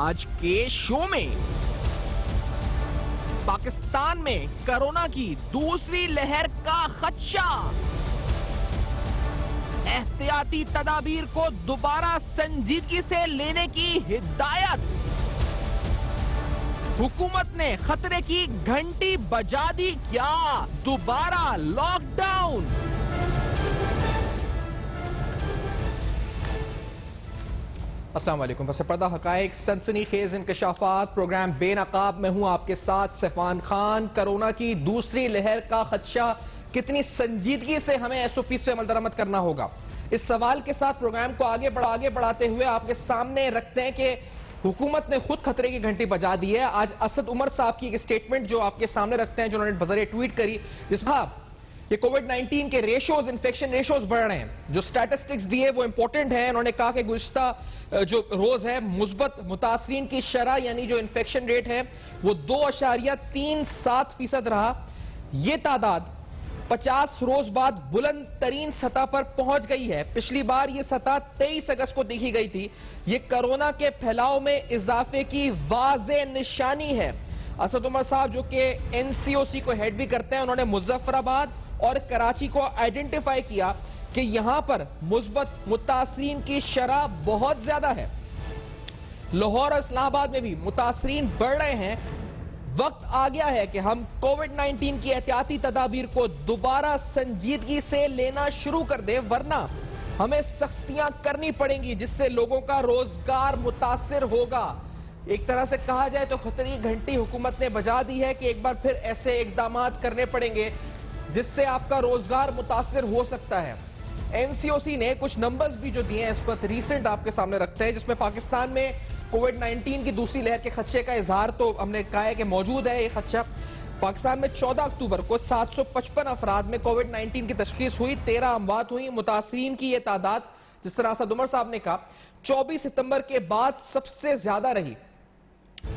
आज के शो में। पाकिस्तान में कोरोना की दूसरी लहर का खदशा, एहतियाती तदाबीर को दोबारा संजीदगी से लेने की हिदायत, हुकूमत ने खतरे की घंटी बजा दी क्या, दोबारा लॉकडाउन। अस्सलाम वालेकुम। बस पर्दा हकायक सनसनीखेज इंकशाफात प्रोग्राम बेनकाब में हूं आपके साथ सैफान खान। कोरोना की दूसरी लहर का खदशा, कितनी संजीदगी से हमें एसओपी पे अमल दरामद करना होगा, इस सवाल के साथ प्रोग्राम को आगे बढ़ाते हुए आपके सामने रखते हैं कि हुकूमत ने खुद खतरे की घंटी बजा दी है। आज असद उमर साहब की एक स्टेटमेंट जो आपके सामने रखते हैं, जो उन्होंने बजरिए ट्वीट करी, जिसमें ये कोविड-19 के रेशोज, इन्फेक्शन रेशोज बढ़ रहे हैं। जो स्टैटिस्टिक्स दिए वो इंपॉर्टेंट है। उन्होंने कहा कि गुज़िश्ता जो रोज है मुस्बत मुतासरीन की शरह यानी जो इन्फेक्शन रेट है वो 2.37% रहा। ये तादाद 50 रोज बाद बुलंद तरीन सतह पर पहुंच गई है। पिछली बार ये सतह 23 अगस्त को देखी गई थी। ये कोरोना के फैलाव में इजाफे की वाज़े निशानी है। असद उमर साहब जो कि एनसीओसी को हेड भी करते हैं, उन्होंने मुजफ्फराबाद और कराची को आइडेंटिफाई किया कि यहां पर मुस्बत मुतासरीन की शरह बहुत ज्यादा है। लाहौर और इस्लामाबाद में भी मुतासरीन बढ़ रहे हैं। वक्त आ गया है कि हम कोविड-19 की एहतियाती तदाबीर को दोबारा संजीदगी से लेना शुरू कर दें, वरना हमें सख्तियां करनी पड़ेंगी जिससे लोगों का रोजगार मुतासिर होगा। एक तरह से कहा जाए तो खतरे की घंटी हुकूमत ने बजा दी है कि एक बार फिर ऐसे इकदाम करने पड़ेंगे जिससे आपका रोजगार मुतासिर हो सकता है। एनसीओसी ने कुछ नंबर्स भी जो दिए हैं इस पर रीसेंट आपके सामने रखते हैं, जिसमें पाकिस्तान में कोविड-19 की दूसरी लहर के खदशे का इजहार तो हमने कहा है कि मौजूद है। ये खदशा पाकिस्तान में 14 अक्टूबर को 755 अफराद में कोविड-19 की तशखीस हुई, 13 अमवात हुई। मुतासरीन की यह तादाद, जिस तरह असद उमर साहब ने कहा, 24 सितंबर के बाद सबसे ज्यादा रही।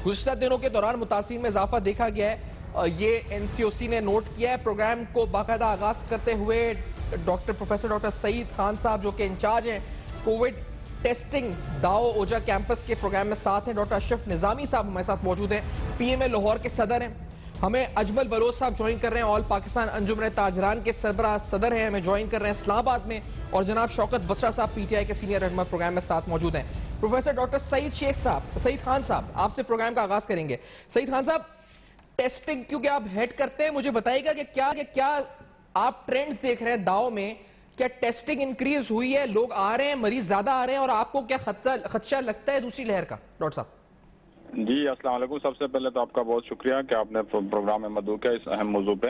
गुज़िश्ता दिनों के दौरान मुतासरीन में इजाफा देखा गया है। ये एनसीओसी ने नोट किया है। प्रोग्राम को बाकायदा आगाज करते हुए प्रोफेसर डॉक्टर सईद खान साहब जो कि इंचार्ज हैं कोविड टेस्टिंग दाओ ओजा कैंपस के प्रोग्राम में साथ हैं। डॉक्टर अशरफ निजामी साहब हमारे साथ मौजूद हैं, पीएमए लाहौर के सदर हैं। हमें अजमल बलोच साहब ज्वाइन कर रहे हैं, ऑल पाकिस्तान अंजुमन ताजरान के सरबराह सदर हैं, हमें ज्वाइन कर रहे हैं इस्लामाबाद में। और जनाब शौकत बसरा साहब पीटीआई के सीनियर रहनुमा प्रोग्राम में साथ मौजूद हैं। प्रोफेसर डॉक्टर सईद खान साहब, आपसे प्रोग्राम का आगाज करेंगे। सईद खान साहब, टेस्टिंग क्योंकि आप हेड करते हैं, मुझे बताइएगा कि क्या आप ट्रेंड्स देख रहे हैं दाव में? क्या टेस्टिंग इंक्रीज हुई है, लोग आ रहे हैं, मरीज ज्यादा आ रहे हैं, और आपको क्या खदशा लगता है दूसरी लहर का? डॉक्टर साहब जी, अस्सलाम वालेकुम। सबसे पहले तो आपका बहुत शुक्रिया कि आपने प्रोग्राम में मदऊ किया इस अहम मौजू पे।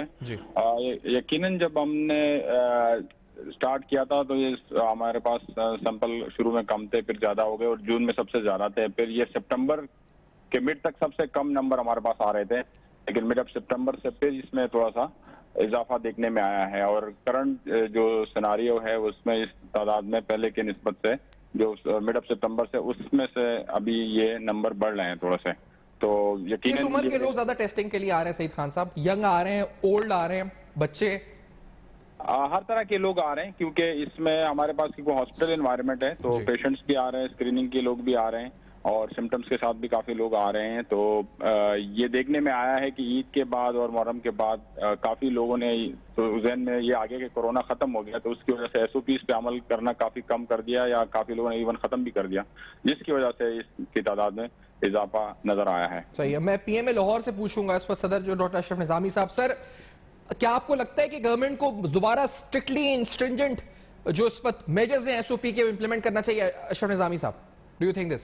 यकीनन जब हमने स्टार्ट किया था तो ये हमारे पास सैंपल शुरू में कम थे, फिर ज्यादा हो गए और जून में सबसे ज्यादा थे। फिर ये सितंबर के मिड तक सबसे कम नंबर हमारे पास आ रहे थे, लेकिन मिड ऑफ सितंबर से फिर इसमें थोड़ा सा इजाफा देखने में आया है। और करंट जो सिनारियो है उसमें इस तादाद में पहले की निस्बत से जो मिड ऑफ सितंबर से उसमें से अभी ये नंबर बढ़ रहे हैं थोड़ा से। तो यकीनन किस उम्र के लोग ज्यादा टेस्टिंग के लिए आ रहे हैं सईद खान साहब? यंग आ रहे हैं, ओल्ड आ रहे हैं, बच्चे? हर तरह के लोग आ रहे हैं क्योंकि इसमें हमारे पास क्योंकि हॉस्पिटल एनवायरनमेंट है तो पेशेंट्स भी आ रहे हैं, स्क्रीनिंग के लोग भी आ रहे हैं और सिम्टम्स के साथ भी काफी लोग आ रहे हैं। तो ये देखने में आया है कि ईद के बाद और मुहर्रम के बाद काफी लोगों ने तो ज़हन में ये आ गया कि कोरोना खत्म हो गया, तो उसकी वजह से एसओपीज पे अमल करना काफी कम कर दिया या काफी लोगों ने इवन खत्म भी कर दिया, जिसकी वजह से इसकी तादाद में इजाफा नजर आया है। सही है। मैं पीएमए लाहौर से पूछूंगा इस पर सदर जो डॉक्टर अशरफ निजामी साहब। सर, क्या आपको लगता है कि गवर्नमेंट को दोबारा स्ट्रिक्टली स्ट्रिंजेंट जो इस पर मेजर्स हैं एसओपी के इंप्लीमेंट करना चाहिए? अशरफ निजामी साहब, डू यू थिंक दिस?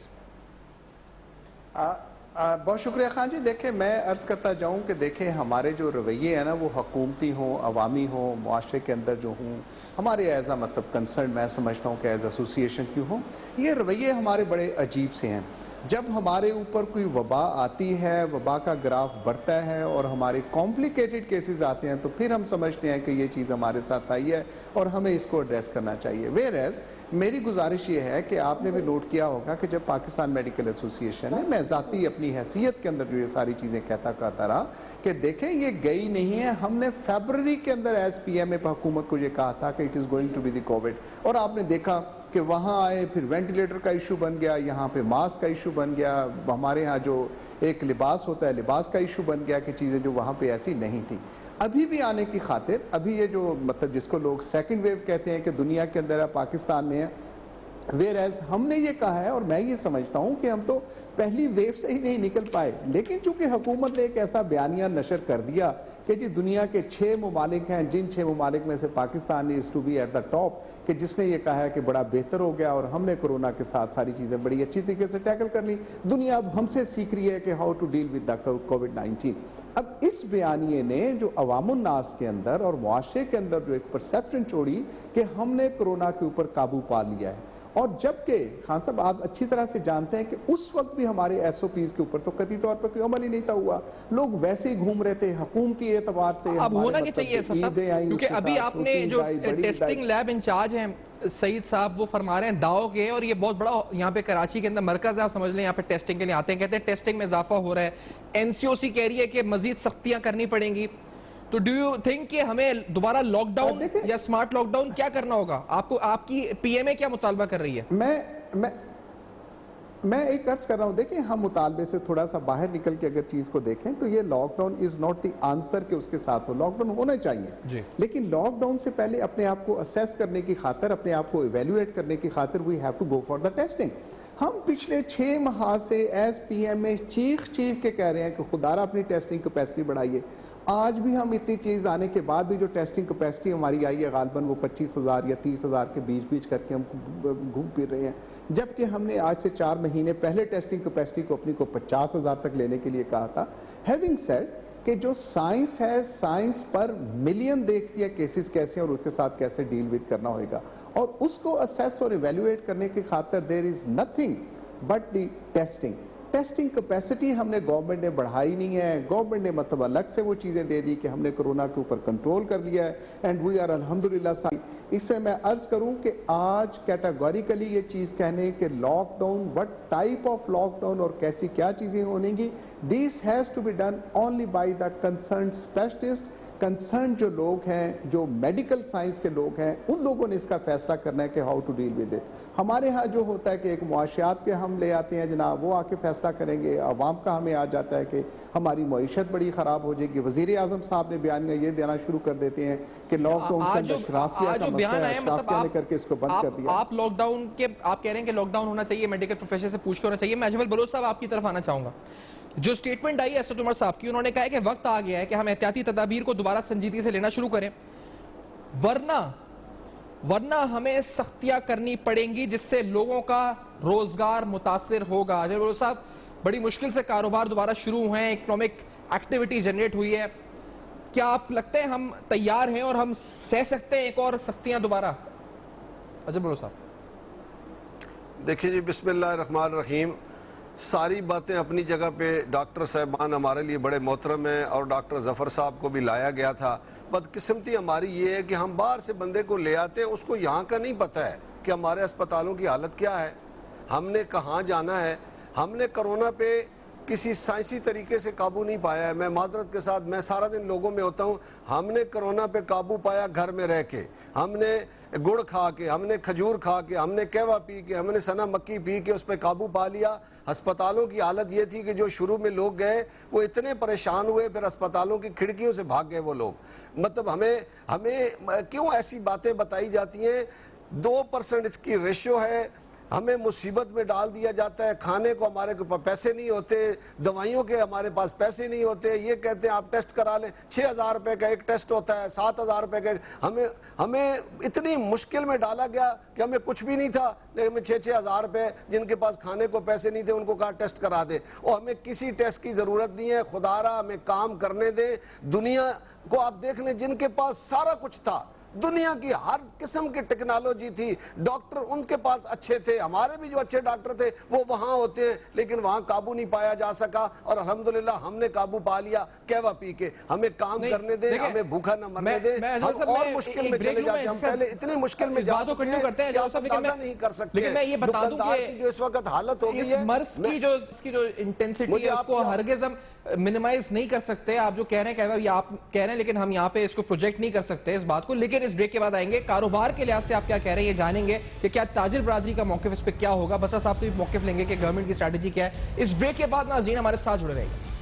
बहुत शुक्रिया खान जी। देखें, मैं अर्ज़ करता जाऊं कि देखें हमारे जो रवैये हैं ना वो हुकूमती हों, अवामी हों, मुआशरे के अंदर जो हों, हमारे एज आ मतलब कंसर्न मैं समझता हूं कि एज एसोसिएशन क्यों हों, ये रवैये हमारे बड़े अजीब से हैं। जब हमारे ऊपर कोई वबा आती है, वबा का ग्राफ बढ़ता है और हमारे कॉम्प्लिकेटेड केसेस आते हैं तो फिर हम समझते हैं कि ये चीज़ हमारे साथ आई है और हमें इसको एड्रेस करना चाहिए। वेयरएज मेरी गुजारिश ये है कि आपने भी नोट किया होगा कि जब पाकिस्तान मेडिकल एसोसिएशन है, मैं ज़ाती अपनी हैसियत के अंदर जो ये सारी चीज़ें कहता रहा कि देखें ये गई नहीं है। हमने फरवरी के अंदर एज पीएमए हुकूमत को ये कहा था कि it is going to be the COVID, और आपने देखा कि वहाँ आए, फिर वेंटिलेटर का इशू बन गया, यहाँ पे मास्क का इशू बन गया, हमारे यहाँ जो एक लिबास होता है लिबास का इशू बन गया कि चीज़ें जो वहाँ पे ऐसी नहीं थी। अभी भी आने की खातिर अभी ये जो मतलब जिसको लोग सेकंड वेव कहते हैं कि दुनिया के अंदर है, पाकिस्तान में है, वेयर एज हमने ये कहा है और मैं ये समझता हूँ कि हम तो पहली वेव से ही नहीं निकल पाए, लेकिन चूंकि हुकूमत ने एक ऐसा बयानिया नशर कर दिया कि जी दुनिया के 6 ममालिक हैं, जिन 6 ममालिक में से Pakistan is to be at the top, कि जिसने ये कहा है कि बड़ा बेहतर हो गया और हमने कोरोना के साथ सारी चीज़ें बड़ी अच्छी तरीके से टैकल कर ली। दुनिया अब हमसे सीख रही है कि how to deal with the कोविड-19। अब इस बयानिए ने जो अवामुन नास के अंदर और मुआशरे के अंदर जो एक परसेप्शन छोड़ी कि हमने कोरोना के ऊपर काबू पा लिया है, और जबकि खान साहब आप अच्छी तरह से जानते हैं कि उस वक्त भी हमारे एसओपीज के ऊपर तो कतई तौर पर कोई अमल ही नहीं था हुआ, लोग वैसे ही घूम रहे थे हुकूमती एतबार से। अब होना क्या चाहिए साहब, क्योंकि अभी आपने जो टेस्टिंग लैब इंचार्ज हैं सईद साहब वो फरमा रहे हैं दाव के, और ये बहुत बड़ा यहाँ पे कराची के अंदर मरकज है, आप समझ लें यहाँ पे टेस्टिंग के लिए आते हैं, कहते हैं टेस्टिंग में इजाफा हो रहा है, एनसीओसी कह रही है कि मजीद सख्तियां करनी पड़ेंगी। तो डू यू थिंक कि हमें दोबारा लॉकडाउन या स्मार्ट लॉकडाउन क्या करना होगा? आपको आपकी पीएमए क्या मुतालबा कर रही है? मैं एक अर्ज कर रहा हूं, देखिए हम मुतालबे से थोड़ा सा बाहर निकल के अगर चीज को देखें तो ये lockdown is not the answer के उसके साथ हो, लॉकडाउन होना चाहिए, लेकिन लॉकडाउन से पहले अपने आप को असेस करने की खातिर, अपने आप को इवेल्युएट करने की खातिर we have to go for the testing. हम पिछले 6 माह से एज पीएमए चीख के कह रहे हैं कि खुदारा अपनी टेस्टिंग कैपेसिटी बढ़ाइए। आज भी हम इतनी चीज़ आने के बाद भी जो टेस्टिंग कैपेसिटी हमारी आई है गालबन वो 25,000 या 30,000 के बीच करके हम घूम फिर रहे हैं, जबकि हमने आज से 4 महीने पहले टेस्टिंग कैपेसिटी को अपनी को 50,000 तक लेने के लिए कहा था। हैविंग सेड कि जो साइंस है, साइंस पर मिलियन देखती है केसेस कैसे और उसके साथ कैसे डील विद करना होगा, और उसको असेस और इवेल्युएट करने की खातिर there is nothing but the testing. Testing capacity हमने गवर्नमेंट ने बढ़ाई नहीं है, गवर्नमेंट ने मतलब अलग से वो चीज़ें दे दी कि हमने कोरोना के ऊपर कंट्रोल कर लिया है एंड वी आर अल्हम्दुलिल्लाह। इसमें मैं अर्ज करूं कि आज कैटेगोरिकली ये चीज़ कहने कि lockdown, what type of lockdown और कैसी क्या चीज़ें होनेंगी, this has to be done only by the concern specialist. Concern जो लोग हैं, जो मेडिकल साइंस के लोग हैं, उन लोगों ने इसका फैसला करना है कि how to deal with it. हमारे यहाँ जो होता है कि एक मुआशियात के हम ले आते हैं जनाब, वो आके फैसला करेंगे, अवाम का हमें आ जाता है कि हमारी मईशत बड़ी ख़राब हो जाएगी। वज़ीर आज़म साहब ने बयानियाँ ये देना शुरू कर देते हैं कि लॉकडाउन करके इसको बंद कर दिया। आप लॉकडाउन के आप कह रहे हैं कि लॉकडाउन होना चाहिए, मेडिकल प्रोफेशन से पूछ के होना चाहिए। मैं अजमल बलोच साहब आपकी तरफ आना चाहूंगा। जो स्टेटमेंट आई है असद उमर साहब की, उन्होंने कहा कि वक्त आ गया है कि हम एहतियाती तदाबीर को दोबारा संजीदगी से लेना शुरू करें, वरना हमें सख्तियां करनी पड़ेंगी जिससे लोगों का रोजगार मुतासिर होगा। अजमल बलोच साहब, बड़ी मुश्किल से कारोबार दोबारा शुरू हुए हैं, इकोनॉमिक एक्टिविटी जनरेट हुई है, क्या आप लगते हैं हम तैयार हैं और हम सह सकते हैं एक और सख्तियां दोबारा? अजमल बलोच साहब देखिए जी, बिस्मिल्लाहिर्रहमानिर्रहीम, सारी बातें अपनी जगह पे डॉक्टर साहबान हमारे लिए बड़े मोहतरम हैं और डॉक्टर ज़फ़र साहब को भी लाया गया था। बदकिस्मती हमारी ये है कि हम बाहर से बंदे को ले आते हैं, उसको यहाँ का नहीं पता है कि हमारे अस्पतालों की हालत क्या है, हमने कहाँ जाना है। हमने कोरोना पे किसी साइंसी तरीके से काबू नहीं पाया है। मैं माजरत के साथ, मैं सारा दिन लोगों में होता हूँ, हमने कोरोना पे काबू पाया घर में रह के, हमने गुड़ खा के, हमने खजूर खा के, हमने कहवा पी के, हमने सना मक्की पी के उस पर काबू पा लिया। अस्पतालों की हालत ये थी कि जो शुरू में लोग गए वो इतने परेशान हुए, फिर अस्पतालों की खिड़कियों से भाग गए वो लोग। मतलब हमें क्यों ऐसी बातें बताई जाती हैं? 2% इसकी रेशो है, हमें मुसीबत में डाल दिया जाता है। खाने को हमारे को पैसे नहीं होते, दवाइयों के हमारे पास पैसे नहीं होते। ये कहते हैं आप टेस्ट करा लें, 6,000 रुपये का एक टेस्ट होता है, 7,000 रुपये का। हमें इतनी मुश्किल में डाला गया कि हमें कुछ भी नहीं था, लेकिन हमें 6,000 रुपये, जिनके पास खाने को पैसे नहीं थे उनको कहा टेस्ट करा दे, और हमें किसी टेस्ट की ज़रूरत नहीं है। खुदारा हमें काम करने दे। दुनिया को आप देख लें, जिनके पास सारा कुछ था, दुनिया की हर किस्म की टेक्नोलॉजी थी, डॉक्टर उनके पास अच्छे थे, हमारे भी जो अच्छे डॉक्टर थे वो वहाँ होते हैं, लेकिन वहाँ काबू नहीं पाया जा सका। और अल्हम्दुलिल्लाह हमने काबू पा लिया कहवा पी के। हमें काम करने दे, हमें भूखा न मरने दे। हम और मुश्किल में चले जाते, हम पहले इतनी मुश्किल में जा चुके हैं कि आप अंदाजा नहीं कर सकते। लेकिन मैं ये बता दूं कि जो इस वक्त हालत हो गई है, मर्ज की जो इंटेंसिटी है उसको हरगिज़ हम मिनिमाइज नहीं कर सकते। आप जो कह रहे हैं ये आप कह रहे हैं, लेकिन हम यहाँ पे इसको प्रोजेक्ट नहीं कर सकते इस बात को। लेकिन इस ब्रेक के बाद आएंगे, कारोबार के लिहाज से आप क्या कह रहे हैं ये जानेंगे कि क्या ताजिर बरादरी का मौकिफ इस पे क्या होगा। बसरा साहब से भी मौकिफ लेंगे कि गवर्नमेंट की स्ट्रैटेजी क्या है। इस ब्रेक के बाद नाज़रीन हमारे साथ जुड़े रहेंगे।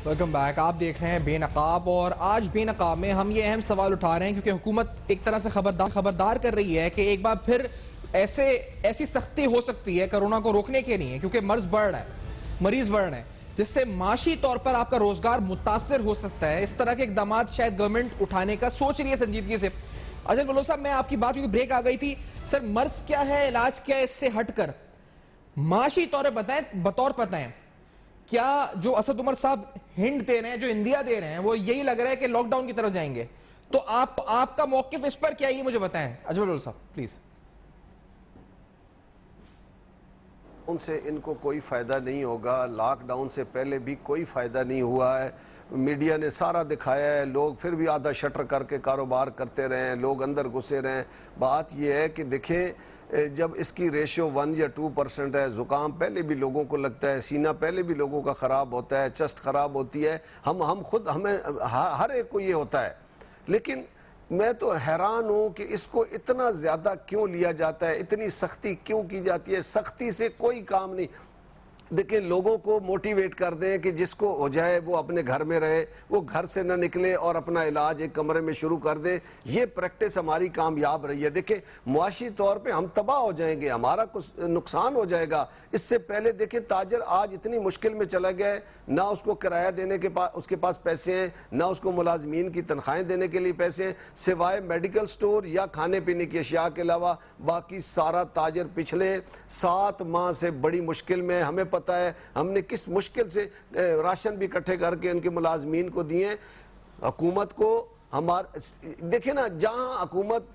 Welcome back. आप देख रहे हैं बेनकाब, और आज बेनकाब में हम ये अहम सवाल उठा रहे हैं क्योंकि हुकूमत एक तरह से खबरदार कर रही है कि एक बार फिर ऐसी सख्ती हो सकती है कोरोना को रोकने के लिए, क्योंकि मरीज बढ़ रहे हैं, जिससे माशी तौर पर आपका रोजगार मुतासर हो सकता है। इस तरह के इकदाम शायद गवर्नमेंट उठाने का सोच रही है संजीदगी से। अजल बलोच साहब, मैं आपकी बात, क्योंकि ब्रेक आ गई थी, सर मर्ज क्या है, इलाज क्या है, इससे हटकर माशी तौर पर बताएं क्या जो असद उमर साहब हिंट दे रहे हैं, जो इंडिया दे रहे हैं, वो यही लग रहा है कि लॉकडाउन की तरफ जाएंगे। तो आपका मौकिफ इस पर क्या है, ये मुझे बताएं अजमल साहब प्लीज। उनसे इनको कोई फायदा नहीं होगा। लॉकडाउन से पहले भी कोई फायदा नहीं हुआ है। मीडिया ने सारा दिखाया है, लोग फिर भी आधा शटर करके कारोबार करते रहे हैं, लोग अंदर घुसे रहे हैं। बात यह है कि देखें, जब इसकी रेशियो 1 या 2% है, ज़ुकाम पहले भी लोगों को लगता है, सीना पहले भी लोगों का ख़राब होता है, चेस्ट ख़राब होती है, हम खुद हमें हर एक को ये होता है। लेकिन मैं तो हैरान हूँ कि इसको इतना ज़्यादा क्यों लिया जाता है, इतनी सख्ती क्यों की जाती है। सख्ती से कोई काम नहीं। देखिए, लोगों को मोटिवेट कर दें कि जिसको हो जाए वो अपने घर में रहे, वो घर से न निकले और अपना इलाज एक कमरे में शुरू कर दे। ये प्रैक्टिस हमारी कामयाब रही है। देखिए, मुआशी तौर पे हम तबाह हो जाएंगे, हमारा कुछ नुकसान हो जाएगा। इससे पहले देखिए, ताजर आज इतनी मुश्किल में चला गया है, ना उसको किराया देने के पास उसके पास पैसे हैं, ना उसको मुलाजमीन की तनख्वाहें देने के लिए पैसे हैं, सिवाय मेडिकल स्टोर या खाने पीने की अशिया के अलावा बाकी सारा ताजर पिछले 7 माह से बड़ी मुश्किल में। हमें पता है हमने किस मुश्किल से राशन भी इकट्ठे करके उनके मुलाजमीन को दिए। हुकूमत को देखिए ना, जहां हुकूमत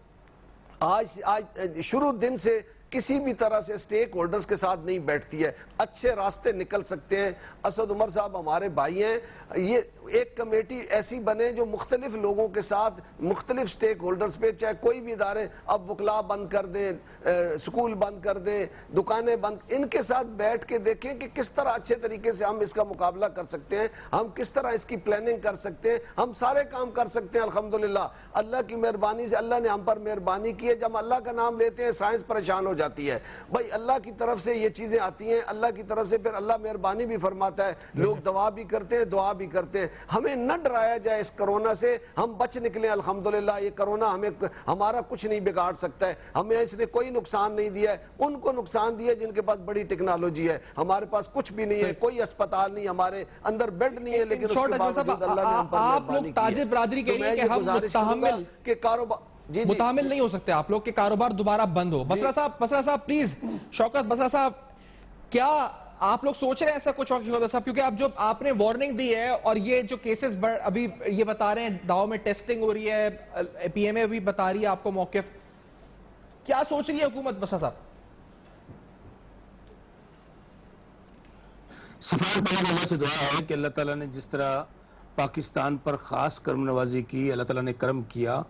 आज शुरू दिन से किसी भी तरह से स्टेक होल्डर्स के साथ नहीं बैठती है, अच्छे रास्ते निकल सकते हैं। असद उमर साहब हमारे भाई हैं, ये एक कमेटी ऐसी बने जो मुख्तलिफ लोगों के साथ मुख्तलिफ स्टेक होल्डर्स पे, चाहे कोई भी इदारे, अब वकला बंद कर दें, स्कूल बंद कर दें, दुकानें बंद, इनके साथ बैठ के देखें कि किस तरह अच्छे तरीके से हम इसका मुकाबला कर सकते हैं, हम किस तरह इसकी प्लानिंग कर सकते हैं। हम सारे काम कर सकते हैं अल्हम्दुलिल्लाह। अल्लाह की मेहरबानी से, अल्लाह ने हम पर मेहरबानी की है। जब अल्लाह का नाम लेते हैं साइंस परेशान हो जाती है। भाई अल्लाह की तरफ से ये चीजें आती हैं, अल्लाह की तरफ से फिर अल्लाह मेहरबानी भी फरमाता है। लोग दवा भी करते हैं, दुआ भी करते हैं। हमें न डराया जाए इस कोरोना से, हम बच निकले अल्हम्दुलिल्लाह। ये कोरोना हमारा कुछ नहीं बिगाड़ सकता है, हमें इसने कोई नुकसान नहीं दिया है। उनको नुकसान दिया जिनके पास बड़ी टेक्नोलॉजी है। हमारे पास कुछ भी नहीं है, कोई अस्पताल नहीं, हमारे अंदर बेड नहीं है, लेकिन उसके बावजूद अल्लाह ने हम पर मेहरबानी की है। ताजिर बरादरी के लिए कि हम मुतहम्मिल के कारोबार मुतामिल नहीं हो सकते आप लोग के कारोबार दोबारा बंद हो। बसरा साहब प्लीज, शौकत बसरा साहब, क्या आप लोग सोच रहे हैं ऐसा कुछ? शौकत साहब, क्योंकि अब जो आपने वार्निंग दी है और ये जो केसेस अभी ये बता रहे हैं दाव में टेस्टिंग हो रही है, पीएमए भी बता रही है आपको मौकिफ, क्या सोच रही है हुकूमत? बसरा साहब। सफार पहले अल्लाह से दुआ है कि अल्लाह ताला ने जिस तरह पाकिस्तान पर खास कर्म नवाजी की, अल्लाह ताला ने कर्म किया,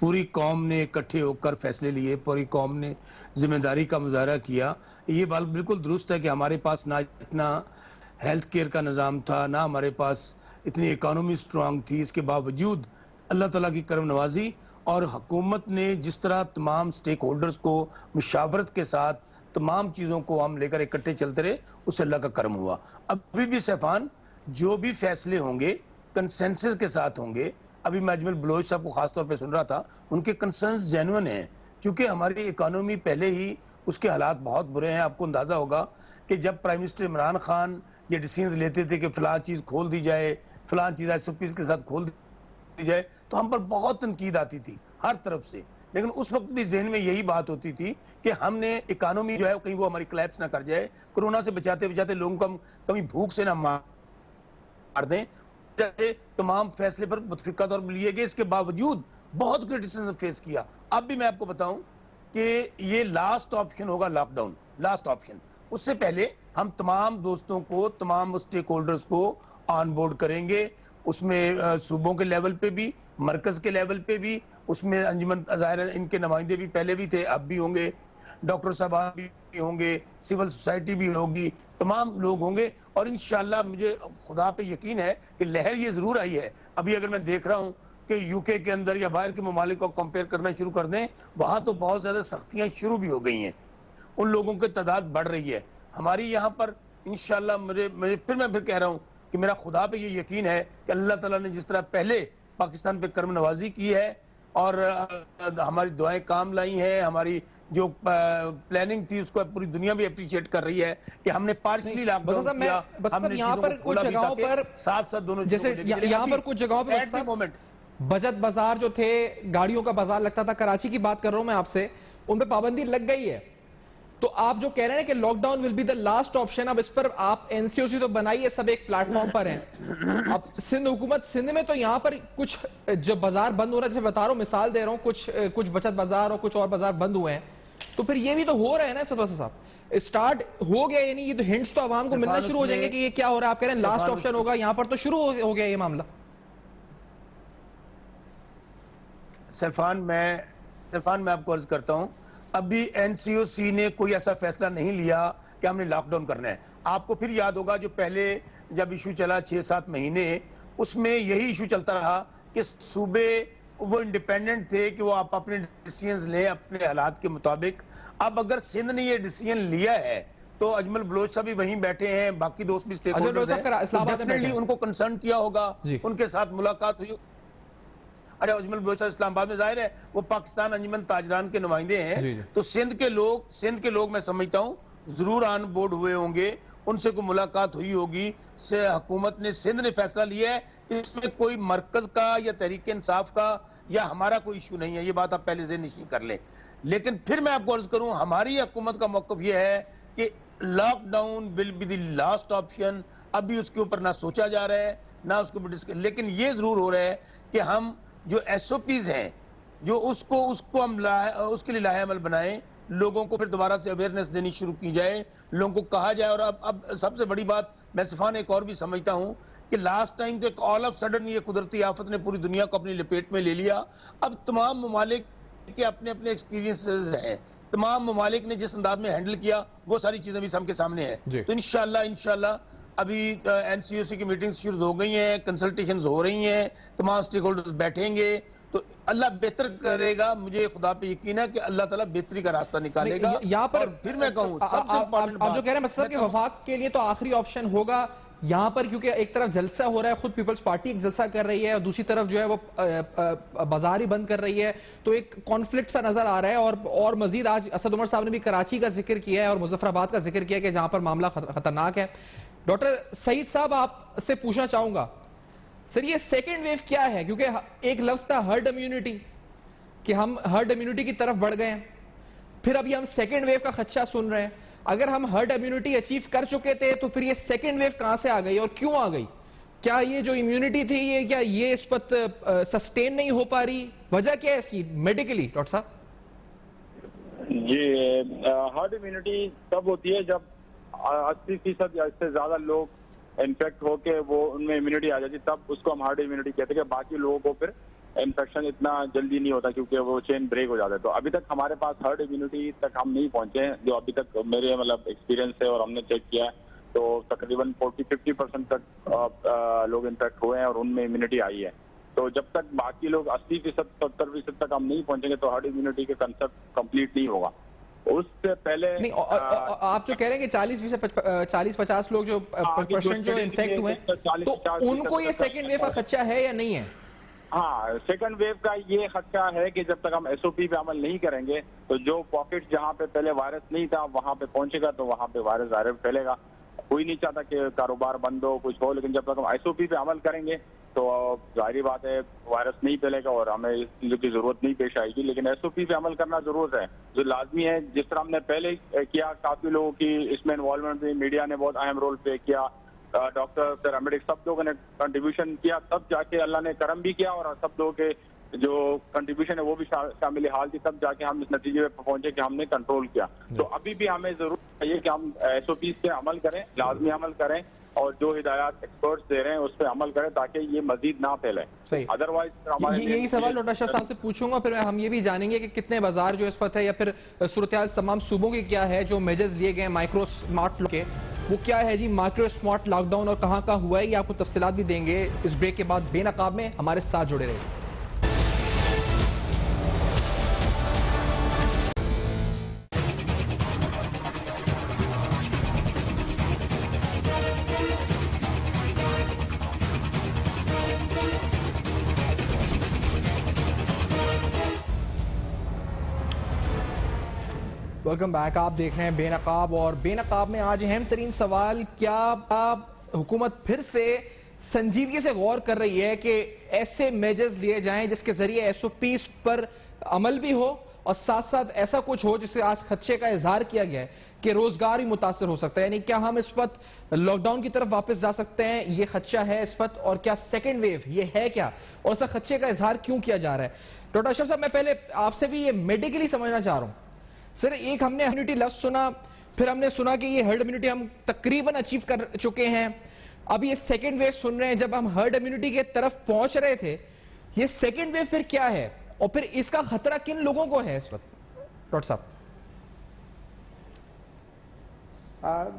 पूरी कौम ने इकट्ठे होकर फैसले लिए, पूरी कौम ने जिम्मेदारी का मुजाहरा किया। ये बात बिल्कुल दुरुस्त है कि हमारे पास ना इतना हेल्थ केयर का निज़ाम था, ना हमारे पास इतनी इकानमी स्ट्रांग थी। इसके बावजूद अल्लाह ताला की कर्म नवाजी और हुकूमत ने जिस तरह तमाम स्टेक होल्डर्स को मुशावरत के साथ तमाम चीज़ों को हम लेकर इकट्ठे चलते रहे, उससे अल्लाह का कर्म हुआ। अभी भी सैफान, जो भी फैसले होंगे कंसेंसस के साथ होंगे। अभी मैं अजमल बलोच साहब को खासतौर पे सुन रहा था, उनके कंसर्न्स जेन्युइन हैं, क्योंकि हमारी इकोनॉमी पहले ही उसके हालात बहुत बुरे हैं। आपको अंदाज़ा होगा कि जब प्राइम मिनिस्टर इमरान खान ये डिसीजन लेते थे कि फ़लाँ चीज़ खोल दी जाए, फ़लाँ चीज़ SOPs के साथ खोल दी जाए, तो हम पर बहुत तनकीद आती थी हर तरफ से। लेकिन उस वक्त भी जहन में यही बात होती थी कि हमने इकोनॉमी जो है कहीं वो हमारी क्लैप्स ना कर जाए, कोरोना से बचाते बचाते लोगों को हम कहीं भूख से ना मार दें। तमाम फैसले पर मुतफिका तौर पर लिए गए, इसके बावजूद बहुत क्रिटिसिज्म फेस किया। अब भी मैं आपको बताऊं कि ये लास्ट ऑप्शन होगा लॉकडाउन, लास्ट ऑप्शन। उससे पहले हम तमाम दोस्तों को, तमाम स्टेक होल्डर्स को ऑन बोर्ड करेंगे। उसमें सूबों के लेवल पे भी, मरकज के लेवल पे भी, उसमें अंजुमन ज़ाहिर इनके नुमाइंदे भी पहले भी थे, अब भी होंगे, डॉक्टर साहब भी होंगे, सिविल सोसाइटी भी होगी, तमाम लोग होंगे। और इंशाल्लाह मुझे खुदा पे यकीन है कि लहर ये जरूर आई है। अभी अगर मैं देख रहा हूँ कि यूके के अंदर या बाहर के ममालिक को कंपेयर करना शुरू कर दें, वहां तो बहुत ज्यादा सख्तियां शुरू भी हो गई हैं, उन लोगों की तादाद बढ़ रही है। हमारी यहाँ पर इंशाल्लाह मैं फिर कह रहा हूँ कि मेरा खुदा पे ये यकीन है कि अल्लाह ताला ने जिस तरह पहले पाकिस्तान पे कर्म नवाजी की है और हमारी दुआएं काम लाई हैं, हमारी जो प्लानिंग थी उसको पूरी दुनिया भी अप्रिशिएट कर रही है कि हमने पार्शली लॉकडाउन किया, हमने यहाँ पर कुछ जगहों पर साथ साथ दोनों, जैसे यहाँ पर कुछ जगहों पर मोमेंट बचत बाजार जो थे, गाड़ियों का बाजार लगता था, कराची की बात कर रहा हूं मैं आपसे, उन पे पाबंदी लग गई है। तो आप जो कह रहे हैं कि lockdown will be the last option, अब इस पर आप एनसीओसी तो बनाइए, सब एक प्लेटफॉर्म पर हैं। अब सिंध हुकूमत, सिंध में तो यहाँ पर कुछ जो बाजार बंद हो रहा है, जैसे बता रहा हूँ, मिसाल दे रहा हूँ, कुछ बचत बाजार और कुछ और बाजार बंद हुए हैं, तो फिर ये भी तो हो रहे हैं ना सदस्य साहब, स्टार्ट हो गया, यानी ये तो हिंट्स तो आवाम को मिलना शुरू हो जाएंगे कि ये क्या हो रहा है। आप कह रहे हैं लास्ट ऑप्शन होगा, यहाँ पर तो शुरू हो गया ये मामला। सलफान मैं आपको अर्ज करता हूं, अभी एनसीओसी ने कोई ऐसा फैसला नहीं लिया कि हमने लॉकडाउन करना है। आपको फिर याद होगा जो पहले जब इशू चला 6-7 महीने, उसमें यही इशू चलता रहा कि सूबे वो इंडिपेंडेंट थे कि वो आप अपने डिसीजंस लें अपने हालात के मुताबिक। अब अगर सिंध ने ये डिसीजन लिया है तो अजमल बलोच साहब भी वहीं बैठे हैं, बाकी दोस्त भी स्टेक होल्डर्स हैं, डेफिनेटली उनको कंसर्न किया होगा, उनके साथ मुलाकात हुई। अच्छा, अजमल बलोच साहब इस्लामाबाद में, जाहिर है वो पाकिस्तान अंजुमन ताजरान के नुमाइंदे हैं, तो सिंध के लोग मैं समझता हूँ जरूर ऑन बोर्ड हुए होंगे, उनसे कोई मुलाकात हुई होगी। से हुकूमत ने, सिंध ने फैसला लिया है, इसमें कोई मरकज का या तहरीक इंसाफ का या हमारा कोई इशू नहीं है, ये बात आप पहले ज़हन कर लें। लेकिन फिर मैं आपको अर्ज करूं, हमारी हुकूमत का मौक़िफ़ ये है कि lockdown will be the last option. अभी उसके ऊपर ना सोचा जा रहा है ना उसके ऊपर डिस्कस, लेकिन ये जरूर हो रहा है कि हम जो एसओपीज हैं जो उसको हम उसके लिए लाहेअमल बनाएं, लोगों को फिर दोबारा से अवेयरनेस देनी शुरू की जाए, लोगों को कहा जाए। और अब सबसे बड़ी बात मैं सिफान एक और भी समझता हूं कि लास्ट टाइम तो एक ऑल ऑफ सडन ये कुदरती आफत ने पूरी दुनिया को अपनी लपेट में ले लिया। अब तमाम ममालिक के अपने अपने एक्सपीरियंसेस हैं, तमाम ममालिक ने जिस अंदाज में हैंडल किया वो सारी चीजें भी सबके सामने है। तो इंशाल्लाह अभी एनसीओसी की मीटिंग्स शुरू हो गई हैं, कंसल्टेशंस हो रही हैं, तमाम स्टेक होल्डर्स बैठेंगे, तो अल्लाह बेहतर करेगा। मुझे खुदा पे यकीन है कि अल्लाह ताला बेहतरी का रास्ता निकालेगा। यहाँ पर फिर मैं कहूँ आप जो कह रहे हैं मतलब कि वफाक के लिए तो आखिरी ऑप्शन होगा यहाँ पर, क्योंकि एक तरफ जलसा हो रहा है, खुद पीपल्स पार्टी एक जलसा कर रही है और दूसरी तरफ जो है वो बाजार ही बंद कर रही है, तो एक कॉन्फ्लिक्ट सा नजर आ रहा है। और मजीद आज असद उमर साहब ने भी कराची का जिक्र किया है और मुजफ्फराबाद का जिक्र किया है कि जहां पर मामला खतरनाक है। डॉक्टर सईद साहब आपसे पूछना चाहूंगा सर, ये सेकेंड वेव क्या है? क्योंकि एक लफ्ज था हर्ड इम्यूनिटी, कि हम हर्ड इम्यूनिटी की तरफ बढ़ गए हैं, फिर अभी हम सेकेंड वेव का खदशा सुन रहे हैं। अगर हम हर्ड इम्यूनिटी अचीव कर चुके थे तो फिर ये सेकेंड वेव कहां से आ गई और क्यों आ गई? क्या ये जो इम्यूनिटी थी ये इस पर सस्टेन नहीं हो पा रही? वजह क्या है इसकी मेडिकली डॉक्टर साहब? जी, हर्ड इम्यूनिटी तब होती है जब 80% या इससे ज्यादा लोग इन्फेक्ट होके वो उनमें इम्यूनिटी आ जाती है, तब उसको हम हार्ड इम्यूनिटी कहते हैं कि बाकी लोगों को फिर इन्फेक्शन इतना जल्दी नहीं होता क्योंकि वो चेन ब्रेक हो जाता है। तो अभी तक हमारे पास हर्ड इम्यूनिटी तक हम नहीं पहुंचे हैं, जो अभी तक मेरे मतलब एक्सपीरियंस है और हमने चेक किया है तो तकरीबन 40-50% तक लोग इन्फेक्ट हुए हैं और उनमें इम्यूनिटी आई है। तो जब तक बाकी लोग 80%, 70% तक हम नहीं पहुंचेंगे तो हर्ड इम्यूनिटी के कंसेप्ट कंप्लीट नहीं होगा। उससे पहले नहीं, आप जो कह रहे हैं कि 40-50 लोग जो परसेंट जो इन्फेक्ट हुए तो उनको ये सेकंड वेव का खदशा है या नहीं है? हाँ, सेकंड वेव का ये खदशा है कि जब तक हम एसओपी पे अमल नहीं करेंगे तो जो पॉकेट जहाँ पे पहले वायरस नहीं था वहां पे पहुंचेगा तो वहां पे वायरस डायरेक्ट फैलेगा। कोई नहीं चाहता कि कारोबार बंद हो, कुछ हो, लेकिन जब तक हम एसओपी पे अमल करेंगे तो जाहिर बात है वायरस नहीं फैलेगा और हमें इस चीज़ों की जरूरत नहीं पेश आएगी। लेकिन एसओपी पे अमल करना जरूरत है, जो लाजमी है। जिस तरह हमने पहले किया, काफी लोगों की इसमें इन्वॉल्वमेंट हुई, मीडिया ने बहुत अहम रोल प्ले किया, डॉक्टर पैरामेडिक सब लोगों ने कंट्रीब्यूशन किया, तब जाके अल्लाह ने करम भी किया और सब लोगों के जो कंट्रीब्यूशन है वो भी शामिल हाल थी, तब जाके हम इस नतीजे पे पहुंचे कि हमने कंट्रोल किया। तो अभी भी हमें जरूर चाहिए कि हम SOPs पे अमल करें, लाजमी अमल करें, और जो हिदायत एक्सपर्ट्स दे रहे हैं उस पर अमल करें ताकि ये मजीद ना फैले। सही। अदरवाइज यही सवाल डॉक्टर अशरफ साहब से पूछूंगा, फिर हम ये भी जानेंगे कि कितने बाजार जो इस वक्त है या फिर सूरत तमाम सूबों की क्या है, जो मेजर्स लिए गए माइक्रो स्मार्ट के, वो क्या है जी माइक्रो स्मार्ट लॉकडाउन और कहां कहां हुआ है, ये आपको तफसीलात भी देंगे इस ब्रेक के बाद। बेनकाब में हमारे साथ जुड़े रहे। Welcome back. आप देख रहे हैं बेनकाब, और बेनकाब में आज अहम तरीन सवाल, क्या हुकूमत फिर से संजीदगी से गौर कर रही है कि ऐसे मेजर्स लिए जाएं जिसके जरिए SOPs पर अमल भी हो और साथ साथ ऐसा कुछ हो जिससे आज खदशे का इजहार किया गया है कि रोजगार भी मुतासर हो सकता है। यानी क्या हम इस वक्त लॉकडाउन की तरफ वापस जा सकते हैं, ये खदशा है इस वक्त, और क्या सेकेंड वेव ये है क्या, और ऐसा खदशे का इजहार क्यों किया जा रहा है? डॉक्टर अशरफ साहब, मैं पहले आपसे भी ये मेडिकली समझना चाह रहा हूं सर। एक हमने इम्यूनिटी लफ्ज सुना, फिर हमने सुना कि ये हर्ड इम्यूनिटी हम तकरीबन अचीव कर चुके हैं, अब ये सेकेंड वेव सुन रहे हैं। जब हम हर्ड इम्यूनिटी के तरफ पहुंच रहे थे, ये सेकेंड वेव फिर क्या है, और फिर इसका खतरा किन लोगों को है इस वक्त? डॉक्टर साहब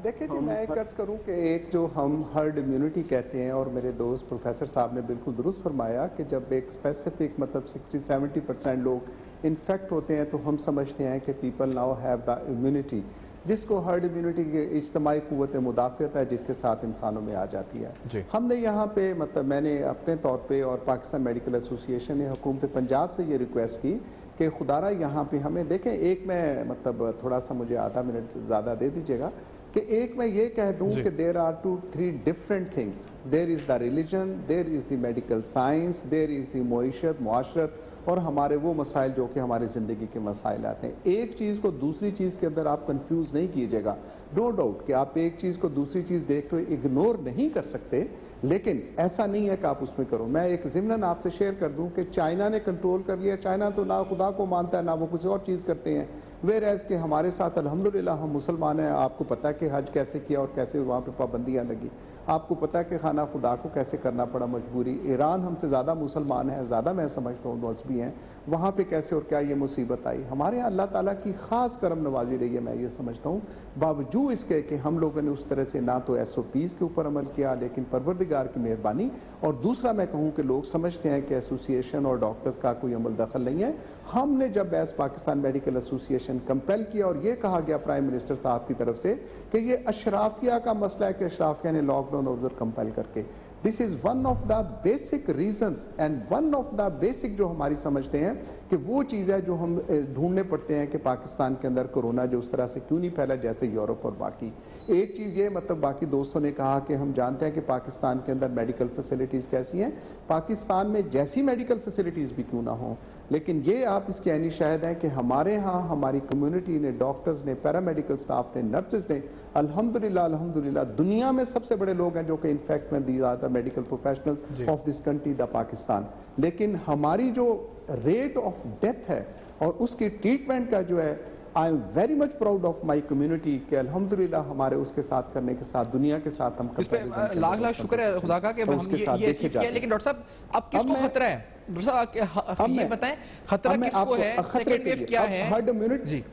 देखिए जी, मैं एक अर्ज करूं कि एक जो हम हर्ड इम्यूनिटी कहते हैं, और मेरे दोस्त प्रोफेसर साहब ने बिल्कुल दुरुस्त फरमाया कि जब एक स्पेसिफिक मतलब 60-70% लोग इन्फेक्ट होते हैं तो हम समझते हैं कि people now have the immunity, जिसको हर्ड इम्यूनिटी की इज्तमाही क़ुव्वत मुदाफ़ियत है जिसके साथ इंसानों में आ जाती है। हमने यहाँ पे मतलब मैंने अपने तौर पे और पाकिस्तान मेडिकल एसोसिएशन ने हुकूमत पंजाब से ये रिक्वेस्ट की कि खुदारा यहाँ पे हमें देखें, एक मैं मतलब थोड़ा सा मुझे आधा मिनट ज़्यादा दे दीजिएगा कि एक मैं ये कह दूं कि there are 2-3 different things, there is the religion, there is the medical science, there is the मुईशत मुआशरत, और हमारे वो मसाइल जो कि हमारी ज़िंदगी के मसाइल आते हैं। एक चीज़ को दूसरी चीज़ के अंदर आप कंफ्यूज नहीं कीजिएगा। नो डाउट कि आप एक चीज़ को दूसरी चीज़ देखते हुए इग्नोर नहीं कर सकते, लेकिन ऐसा नहीं है कि आप उसमें करो। मैं एक ज़िम्नन आपसे शेयर कर दूं कि चाइना ने कंट्रोल कर लिया। चाइना तो ना खुदा को मानता है ना वो कुछ और चीज़ करते हैं, वेर एज़ के हमारे साथ अल्हम्दुलिल्लाह हम मुसलमान हैं। आपको पता है कि हज कैसे किया और कैसे वहाँ पे पाबंदियाँ लगी, आपको पता है कि खाना खुदा को कैसे करना पड़ा मजबूरी। ईरान हमसे ज़्यादा मुसलमान है, ज़्यादा मैं समझता हूँ मजहबी हैं, वहाँ पे कैसे और क्या ये मुसीबत आई। हमारे यहाँ अल्लाह ताला की ख़ास करम नवाजी रही है, मैं ये समझता हूँ, बावजूद इसके कि हम लोगों ने उस तरह से ना तो SOPs के ऊपर अमल किया, लेकिन परवरदिगार की मेहरबानी। और दूसरा मैं कहूँ कि लोग समझते हैं कि एसोसिएशन और डॉक्टर्स का कोई अमल दखल नहीं है। हमने जब as Pakistan Medical Association compel किया और ये कहा गया प्राइम मिनिस्टर साहब की तरफ से कि ये अशराफिया का मसला है कि अशराफिया ने लॉकडाउन ऑर्डर कंपेल करके, this is one of the basic reasons and one of the basic जो हमारी समझते हैं कि वो चीज़ है जो हम ढूंढने पड़ते हैं कि पाकिस्तान के अंदर कोरोना जो उस तरह से क्यों नहीं फैला जैसे यूरोप और बाकी। एक चीज़ ये मतलब बाकी दोस्तों ने कहा कि हम जानते हैं कि पाकिस्तान के अंदर मेडिकल फैसिलिटीज़ कैसी हैं, पाकिस्तान में जैसी मेडिकल फैसिलिटीज़ भी क्यों ना हो, लेकिन ये आप इसके यानी शायद हैं कि हमारे यहाँ हमारी कम्युनिटी ने, डॉक्टर्स ने, पैरामेडिकल स्टाफ ने, नर्सेज ने, अल्हम्दुलिल्लाह अल्हम्दुलिल्लाह दुनिया में सबसे बड़े लोग हैं जो कि इनफैक्ट में दी जाता medical professional of this country the Pakistan. लेकिन हमारी जो रेट ऑफ डेथ है और उसकी ट्रीटमेंट का जो है, I am very much proud of my community के अल्हम्दुलिल्लाह हमारे उसके साथ करने के साथ दुनिया के साथ हम लाख लाख शुक्र है खुदा का कि हम ये अचीव किया। लेकिन डॉक्टर साहब अब किसको खतरा है? डॉक्टर साहब ये बताएं खतरा किसको है, सेकंड वेव क्या है? हर्ड इम्यूनिटी जी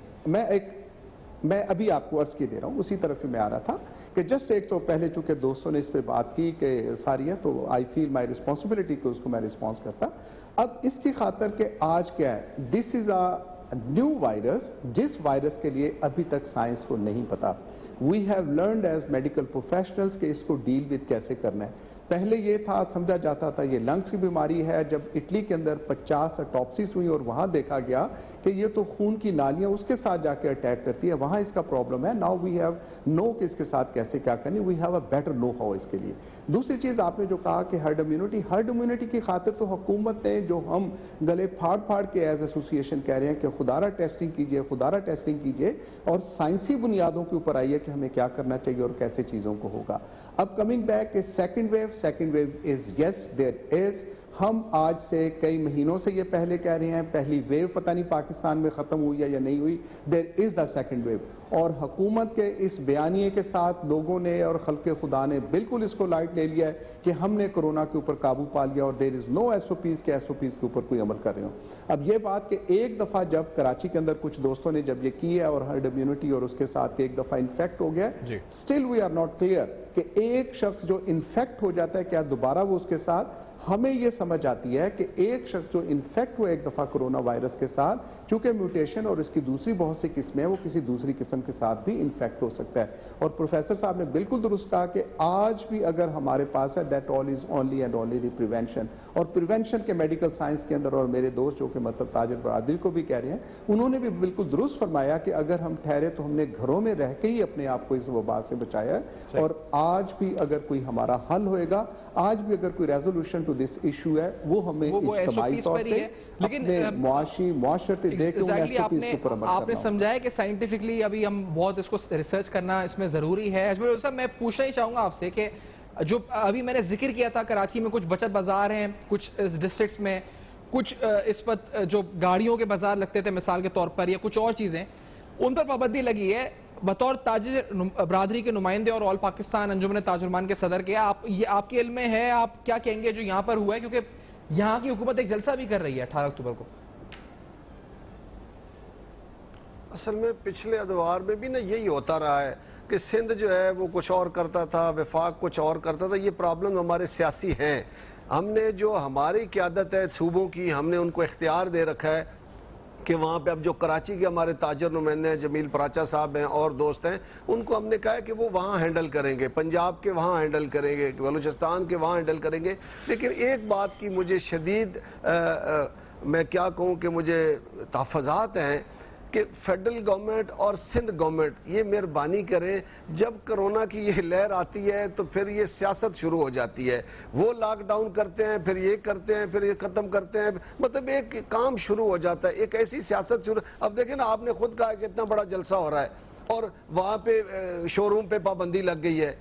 मैं अभी आपको अर्ज की दे रहा हूँ, उसी तरफ ही मैं आ रहा था कि जस्ट एक तो पहले चूंकि दोस्तों ने इस पे बात की कि सारी है तो आई फील माई रिस्पॉन्सिबिलिटी को उसको मैं रिस्पॉन्स करता। अब इसकी खातर के आज क्या है, this is a new virus जिस वायरस के लिए अभी तक साइंस को नहीं पता। We have learned as medical professionals कि इसको डील विद कैसे करना है। पहले ये था समझा जाता था ये लंग्स की बीमारी है। जब इटली के अंदर 50 ऑटोप्सीज हुई और वहां देखा गया कि ये तो खून की नालियां उसके साथ जाके अटैक करती है, वहां इसका प्रॉब्लम है। नाउ वी हैव नो कि इसके साथ कैसे क्या करनी, we have a better know how इसके लिए। दूसरी चीज आपने जो कहा कि हर्ड इम्यूनिटी की खातिर तो हुकूमत ने जो हम गले फाड़ फाड़ के एज एसोसिएशन कह रहे हैं कि खुदारा टेस्टिंग कीजिए और साइंसी बुनियादों के ऊपर आइए कि हमें क्या करना चाहिए और कैसे चीजों को होगा। अब coming back second wave is yes there is हम आज से कई महीनों से ये पहले कह रहे हैं, पहली वेव पता नहीं पाकिस्तान में ख़त्म हुई है या नहीं हुई, there is the second wave. और हुकूमत के इस बयानिए के साथ लोगों ने और खल्क़े खुदा ने बिल्कुल इसको लाइट ले लिया है कि हमने कोरोना के ऊपर काबू पा लिया और देयर इज़ नो SOPs के SOPs के ऊपर कोई अमल कर रहे हो। अब ये बात कि एक दफ़ा जब कराची के अंदर कुछ दोस्तों ने जब ये की है और हर्ड इम्यूनिटी और उसके साथ के एक दफ़ा इन्फेक्ट हो गया, still we are not clear कि एक शख्स जो इन्फेक्ट हो जाता है क्या दोबारा वो उसके साथ, हमें यह समझ आती है कि एक शख्स जो इन्फेक्ट हुआ एक दफ़ा कोरोना वायरस के साथ, चूंकि म्यूटेशन और इसकी दूसरी बहुत सी किस्में हैं, वो किसी दूसरी किस्म के साथ भी इन्फेक्ट हो सकता है। और प्रोफेसर साहब ने बिल्कुल दुरुस्त कहा कि आज भी अगर हमारे पास है, that all is only and only the prevention. और प्रिवेंशन के मेडिकल साइंस के अंदर, और मेरे दोस्त जो कि मतलब ताजिर बरादरी को भी कह रहे हैं, उन्होंने भी बिल्कुल दुरुस्त फरमाया कि अगर हम ठहरे तो हमने घरों में रह के ही अपने आप को इस वबा से बचाया है। और आज भी अगर कोई हमारा हल होएगा, आज भी अगर कोई रेजोल्यूशन टू दिस इशू है, वो हमें इज्तिमाई तौर पे लेकिन मुआशरती आपने समझाया कि साइंटिफिकली अभी हम बहुत इसको रिसर्च करना इसमें जरूरी है। अजमेर साहब, मैं पूछना ही चाहूंगा आपसे कि जो अभी मैंने जिक्र किया था, कराची में कुछ बचत बाजार हैं, कुछ इस डिस्ट्रिक्ट्स में, कुछ इस पर जो गाड़ियों के बाजार लगते थे मिसाल के तौर पर, या कुछ और चीजें, उन पर पाबंदी लगी है। बतौर ताजिर बरादरी के नुमाइंदे और ऑल पाकिस्तान अंजुमन ताजुर्मान के सदर के, आप ये आपके इल्म में है, आप क्या कहेंगे जो यहाँ पर हुआ है? क्योंकि यहाँ की हुकूमत एक जलसा भी कर रही है 18 अक्टूबर को। असल में पिछले अदवार में भी ना यही होता रहा है कि सिंध जो है वो कुछ और करता था, वफाक कुछ और करता था। ये प्रॉब्लम हमारे सियासी हैं। हमने जो हमारी क़यादत है सूबों की, हमने उनको इख्तियार दे रखा है कि वहाँ पे अब जो कराची के हमारे ताजर नुमाइंदे हैं, जमील पराचा साहब हैं और दोस्त हैं, उनको हमने कहा है कि वो वहाँ हैंडल करेंगे, पंजाब के वहाँ हैंडल करेंगे, बलूचिस्तान के वहाँ हैंडल करेंगे। लेकिन एक बात की मुझे शदीद मैं क्या कहूँ कि मुझे तहफ़्फ़ुज़ात हैं कि फेडरल गवर्नमेंट और सिंध गवर्नमेंट ये मेहरबानी करें, जब कोरोना की ये लहर आती है तो फिर ये सियासत शुरू हो जाती है। वो लॉकडाउन करते हैं, फिर ये करते हैं, फिर ये ख़त्म करते हैं, मतलब एक काम शुरू हो जाता है, एक ऐसी सियासत शुरू। अब देखें ना, आपने खुद कहा कि इतना बड़ा जलसा हो रहा है और वहाँ पे शोरूम पे पाबंदी लग गई है।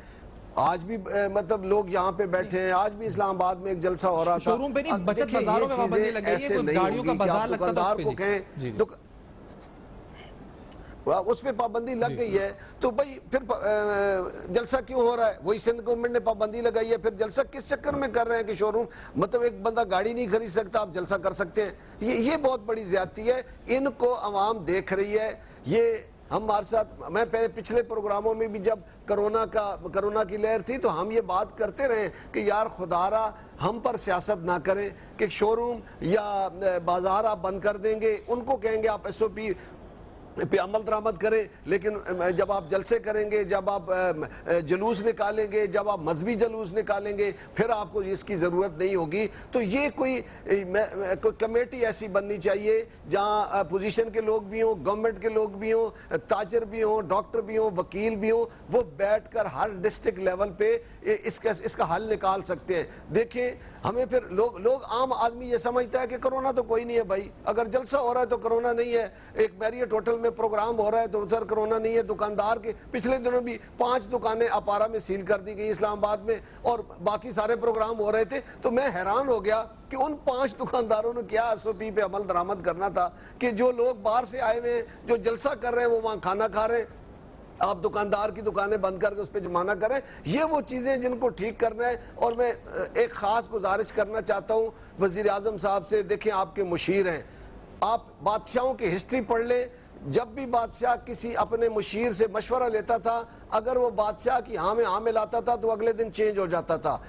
आज भी मतलब लोग यहाँ पे बैठे हैं, आज भी इस्लामाबाद में एक जलसा हो रहा था। शोरूम पे नहीं, बचत बाजारों में पाबंदी लग गई है, कोई गाड़ियों का बाजार लगता था, दुकानदार को कहें उस पर पाबंदी लग गई है, तो भाई फिर जलसा क्यों हो रहा है? वही सिंध गवर्नमेंट ने पाबंदी लगाई है, फिर जलसा किस चक्कर में कर रहे हैं कि शोरूम, मतलब एक बंदा गाड़ी नहीं खरीद सकता, आप जलसा कर सकते हैं। ये बहुत बड़ी ज्यादती है, इनको अवाम देख रही है। ये हमारे साथ, मैं पहले पिछले प्रोग्रामों में भी जब कोरोना की लहर थी तो हम ये बात करते रहे कि यार खुदारा हम पर सियासत ना करें कि शोरूम या बाजार आप बंद कर देंगे, उनको कहेंगे आप SOP पे अमल दरामद करें, लेकिन जब आप जलसे करेंगे, जब आप जुलूस निकालेंगे, जब आप मजहबी जुलूस निकालेंगे, फिर आपको इसकी ज़रूरत नहीं होगी। तो ये कोई कमेटी ऐसी बननी चाहिए जहां पोजीशन के लोग भी हों, गवर्नमेंट के लोग भी हों, ताजर भी हों, डॉक्टर भी हों, वकील भी हों, वो बैठकर हर डिस्ट्रिक्ट लेवल पे इसका हल निकाल सकते हैं। देखें, हमें फिर लोग आम आदमी ये समझता है कि कोरोना तो कोई नहीं है भाई, अगर जलसा हो रहा है तो कोरोना नहीं है, एक मैरियट होटल में प्रोग्राम हो रहा है तो उधर कोरोना नहीं है। दुकानदार के पिछले दिनों भी 5 दुकानें अपारा में सील कर दी गई इस्लामाबाद में, और बाकी सारे प्रोग्राम हो रहे थे। तो मैं हैरान हो गया कि उन 5 दुकानदारों ने क्या SOP पे अमल दरामद करना था कि जो लोग बाहर से आए हुए हैं, जो जलसा कर रहे हैं, वो वहाँ खाना खा रहे हैं, आप दुकानदार की दुकानें बंद करके उस पर जुर्माना करें। ये वो चीज़ें जिनको ठीक करना है। और मैं एक ख़ास गुजारिश करना चाहता हूँ वज़ीर आज़म साहब से। देखें, आपके मुशीर हैं, आप बादशाहों की हिस्ट्री पढ़ लें। जब भी बादशाह किसी अपने मुशीर से मशवरा लेता था, अगर वो बादशाह की हाँ में हाँ मिलाता था तो अगले दिन चेंज हो जाता था।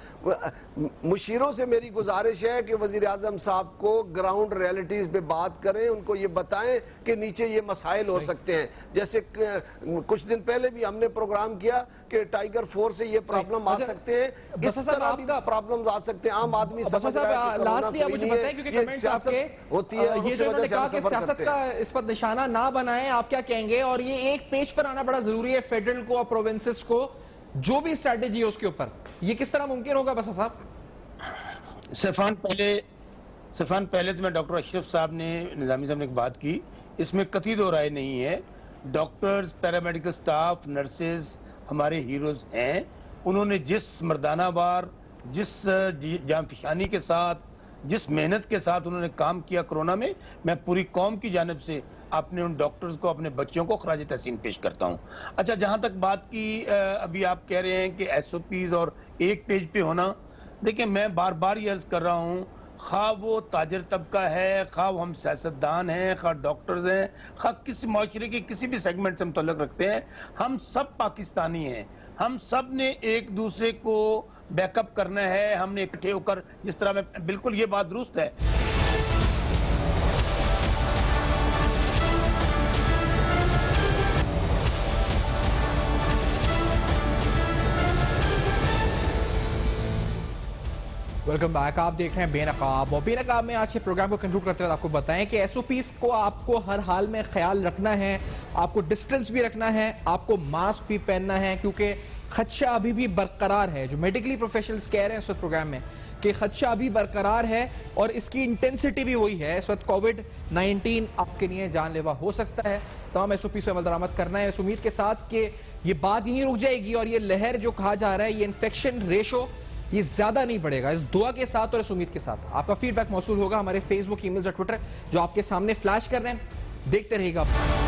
मुशीरों से मेरी गुजारिश है कि वज़ीर आज़म साहब को ग्राउंड रियलिटीज़ पे बात करें, उनको ये बताएं कि नीचे ये मसाइल हो सकते हैं। जैसे कुछ दिन पहले भी हमने प्रोग्राम किया कि टाइगर 4 से ये प्रॉब्लम आ सकते हैं, इस तरह भी प्रॉब्लम आ सकते हैं। आम आदमी समझ रहा है कि होती है, ये जो उन्होंने कहा कि सियासत का इस पर निशाना ना बनाएं, आप क्या कहेंगे? और ये एक पेज पर आना बड़ा जरूरी है, फेडरल को, प्रोविंसेस को, जो भी स्ट्रेटेजी है उसके ऊपर, ये किस तरह मुमकिन होगा? बस साहब, सफान पहले तो मैं डॉक्टर अशरफ साहब ने, निजामी साहब ने एक बात की, इसमें कतई दो राय नहीं है। डॉक्टर्स, पैरामेडिकल स्टाफ, नर्सेज हमारे हीरोज हैं। उन्होंने जिस मर्दाना वार, जिस जांफशानी के साथ जिस मेहनत के साथ उन्होंने काम किया कोरोना में, मैं पूरी कौम की जानिब से अपने उन डॉक्टर्स को, अपने बच्चों को खराज तहसीन पेश करता हूं। अच्छा, जहां तक बात की, अभी आप कह रहे हैं कि SOPs और एक पेज पे होना, देखिए मैं बार बार ये अर्ज कर रहा हूं, खा वो ताजर तबका है, खा वो हम सियासतदान हैं, खा डॉक्टर्स हैं, खा किसी माशरे के किसी भी सेगमेंट से हम तल्लुक रखते हैं, हम सब पाकिस्तानी हैं। हम सब ने एक दूसरे को बैकअप करना है, हमने इकट्ठे होकर, जिस तरह में, बिल्कुल ये बात दुरुस्त है। Welcome back. आप देख रहे हैं बेनकाब, और बेनकाब में आज के प्रोग्राम को कंक्लूड करते हुए आपको बताएं कि SOPs को आपको हर हाल में ख्याल रखना है, आपको डिस्टेंस भी रखना है, आपको मास्क भी पहनना है, क्योंकि खदशा अभी भी बरकरार है। जो मेडिकली प्रोफेशनल्स कह रहे हैं इस वक्त प्रोग्राम में कि खदशा अभी बरकरार है और इसकी इंटेंसिटी भी वही है। इस वक्त कोविड-19 आपके लिए जानलेवा हो सकता है। तमाम SOPs पे अमल दरामद करना है इस उम्मीद के साथ कि ये बात यहीं रुक जाएगी और ये लहर जो कहा जा रहा है, ये इन्फेक्शन रेशो ये ज्यादा नहीं बढ़ेगा। इस दुआ के साथ और इस उम्मीद के साथ आपका फीडबैक मौसूल होगा हमारे फेसबुक, ईमेल और ट्विटर जो आपके सामने फ्लैश कर रहे हैं। देखते रहिएगा।